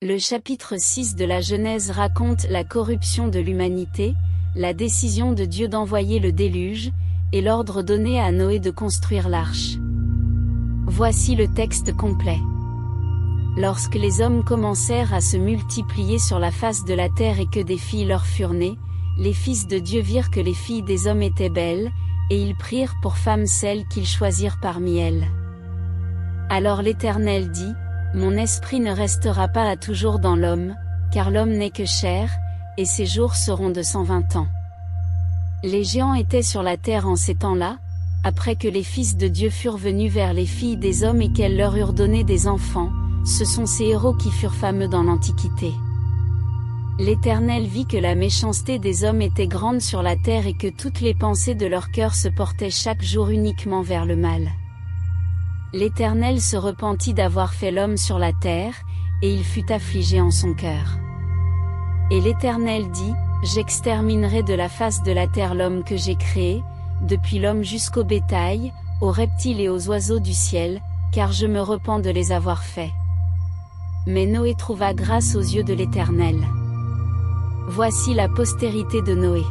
Le chapitre 6 de la Genèse raconte la corruption de l'humanité, la décision de Dieu d'envoyer le déluge, et l'ordre donné à Noé de construire l'arche. Voici le texte complet. Lorsque les hommes commencèrent à se multiplier sur la face de la terre et que des filles leur furent nées, les fils de Dieu virent que les filles des hommes étaient belles, et ils prirent pour femmes celles qu'ils choisirent parmi elles. Alors l'Éternel dit, « Mon esprit ne restera pas à toujours dans l'homme, car l'homme n'est que chair, et ses jours seront de 120 ans. » Les géants étaient sur la terre en ces temps-là, après que les fils de Dieu furent venus vers les filles des hommes et qu'elles leur eurent donné des enfants, ce sont ces héros qui furent fameux dans l'Antiquité. L'Éternel vit que la méchanceté des hommes était grande sur la terre et que toutes les pensées de leur cœur se portaient chaque jour uniquement vers le mal. L'Éternel se repentit d'avoir fait l'homme sur la terre, et il fut affligé en son cœur. Et l'Éternel dit, « J'exterminerai de la face de la terre l'homme que j'ai créé, depuis l'homme jusqu'au bétail, aux reptiles et aux oiseaux du ciel, car je me repens de les avoir faits. » Mais Noé trouva grâce aux yeux de l'Éternel. Voici la postérité de Noé.